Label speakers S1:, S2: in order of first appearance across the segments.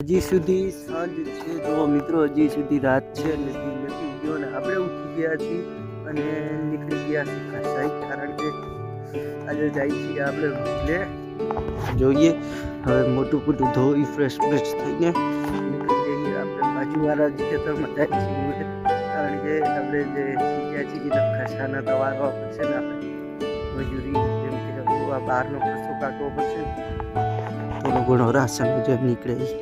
S1: હજી સુધી સાંજ છે જો મિત્રો, હજી સુધી રાત છે અને દી નથી ગયો અને આપણે ઉઠી ગયા છીએ અને નીકળી ગયા છીએ ખાસાઈ, કારણ કે આજે જાય છીએ આપણે એટલે જોઈએ હવે મોટું મોટું ધોઈ ફ્રેશ થઈને નીકળી જઈએ આપણે બાજુવાળા જ ખેતરમાં જાય છીએ, કારણ કે આપણે જે ગયા છીએ એ ખાસાના દવા પડશે ને, આપણે મજૂરી જેમ કે આ બહારનો ખર્ચો કાઢવો પડશે, થોડો ઘણો રાશન જે નીકળે.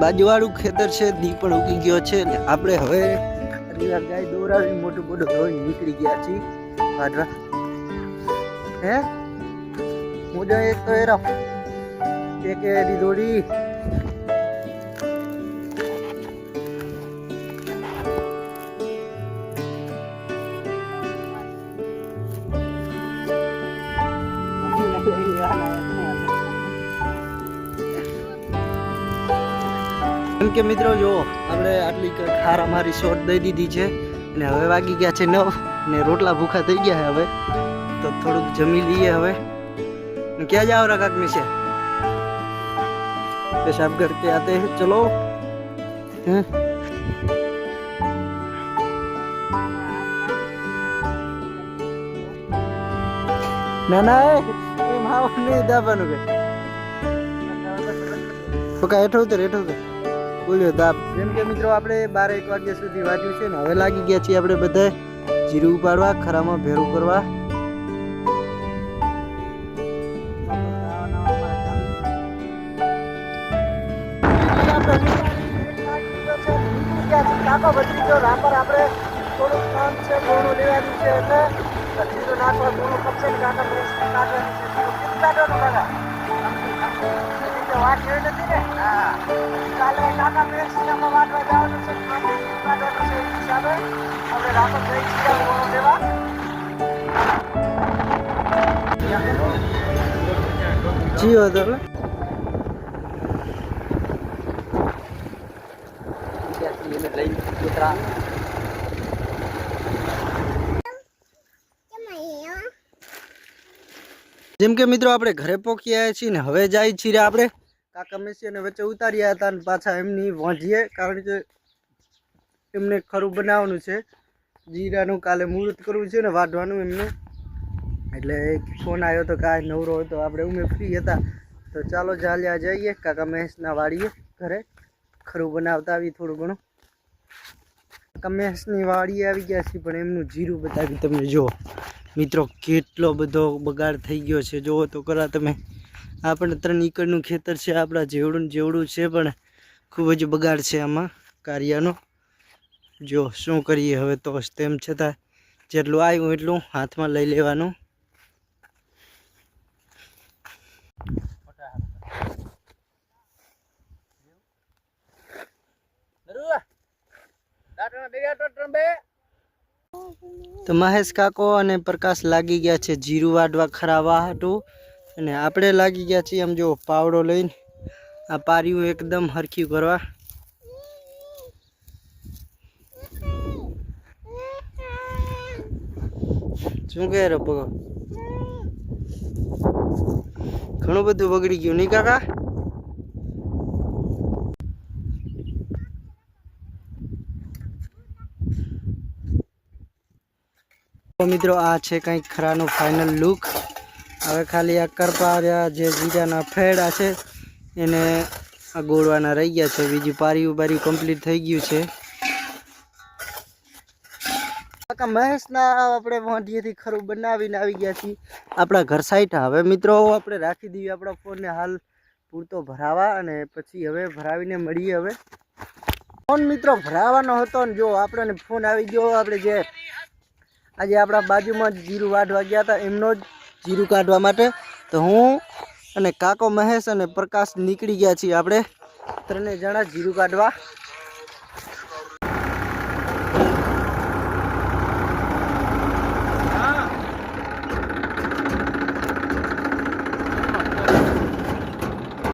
S1: બાજુવાળું ખેતર છે, દી પણ ઉગી ગયો છે ને આપણે હવે ગાય દોરાવી મોટું મોટું ધોઈ નીકળી ગયા છીએ વાડવા. હે મુજા એક તો એરા એક એડી દોડી એમ કે મિત્રો જો આપણે આટલી ખાર અમારી શોટ દઈ દીધી છે અને હવે વાગી ગયા છે 9 ને રોટલા ભૂખા થઈ ગયા છે હવે, તો થોડુંક જમી લઈએ હવે. ક્યાં જાઓ रखा में से पेशाब करके आते हैं, चलो. ना ना ये माव नहीं दाबन के तो का हेठो उतर બોલ્યો દાબ. જેમ કે મિત્રો આપણે 12-1 વાગ્યા સુધી વાગ્યું છે ને હવે લાગી ગયા છીએ આપણે બધા જીરું ઉપાડવા, ખરામાં ભેરું કરવા. કાકા બચી ગયો રાપર, આપણે થોડુંક કામ છે ઘણું લેવાનું છે એટલે જીરું નાખવા ઘણું પડશે ને કાકા પ્રેસ કાઢવાની છે. કેટલું કાઢવાનું કાકા? વાત જોઈ નથી ને? હા, કાલે કાકા પ્રેસ વાટવા જવાનું છે, કાઢવાનું છે, એ હિસાબે આપણે રાપર જઈ છીએ ઘણું લેવા. જીઓ તો જેમ કે મિત્રો આપણે ઘરે પહોંચી આવ્યા છીએ ને હવે જાય છીએ આપણે કાકા મેસીને વચ્ચે ઉતાર્યા હતા અને પાછા એમની વાંધીએ, કારણ કે એમને ખરું બનાવવાનું છે, જીરાનું કાલે મુહૂર્ત કરવું છે ને વાઢવાનું એમને, એટલે ફોન આવ્યો તો કાંઈ નવરો હતો, આપણે ઉમે ફ્રી હતા તો ચાલો ચાલ્યા જઈએ કાકા મહેશના વાડીએ ઘરે ખરું બનાવતા આવી થોડું ઘણું. કમેસની વાડી આવી ગયા છે પણ એમનું જીરું બતાવી તમને જુઓ મિત્રો કેટલો બધો બગાડ થઈ ગયો છે, જુઓ તો ખરા તમે. આપણે 3 એકરનું ખેતર છે આપણા, જેવડું જેવડું છે પણ ખૂબ જ બગાડ છે આમાં કાર્યનો. જો શું કરીએ હવે, તો તેમ છતાં જેટલું આવ્યું એટલું હાથમાં લઈ લેવાનું. તો મહેશ કાકો અને પ્રકાશ લાગી ગયા છે જીરું વાડવા ખરાવા હાટું, અને આપણે લાગી ગયા છીએ આમ જો પાવડો લઈને આ પાર્યું એકદમ હરખ્યું કરવા. શું કહે રે પગો? ઘણું બધું બગડી ગયું નહીં કાકા? મિત્રો આ છે કંઈક ખરાનો ફાઇનલ લુક. હવે ખાલી આ કરપાર્યા જે જીરાના ફેડા છે એને આ ગોળવાના રહી ગયા છે, બીજું પાર્યું કમ્પ્લીટ થઈ ગયું છે. કાકા મહેશના આપણે વાંઢીએથી ખરું બનાવીને આવી ગયા છીએ આપણા ઘર સાઈડ. હવે મિત્રો આપણે રાખી દઈએ આપણા ફોનને હાલ પૂરતો ભરાવા અને પછી હવે ભરાવીને મળીએ. હવે ફોન મિત્રો ભરાવાનો હતો ને જો આપણને ફોન આવી ગયો, આપણે જે આજે આપણા બાજુમાં જીરું વાઢવા ગયા હતા એમનો જ જીરું કાઢવા માટે, તો હું અને કાકો મહેશ અને પ્રકાશ નીકળી ગયા છીએ આપણે 3 જણા જીરું કાઢવા.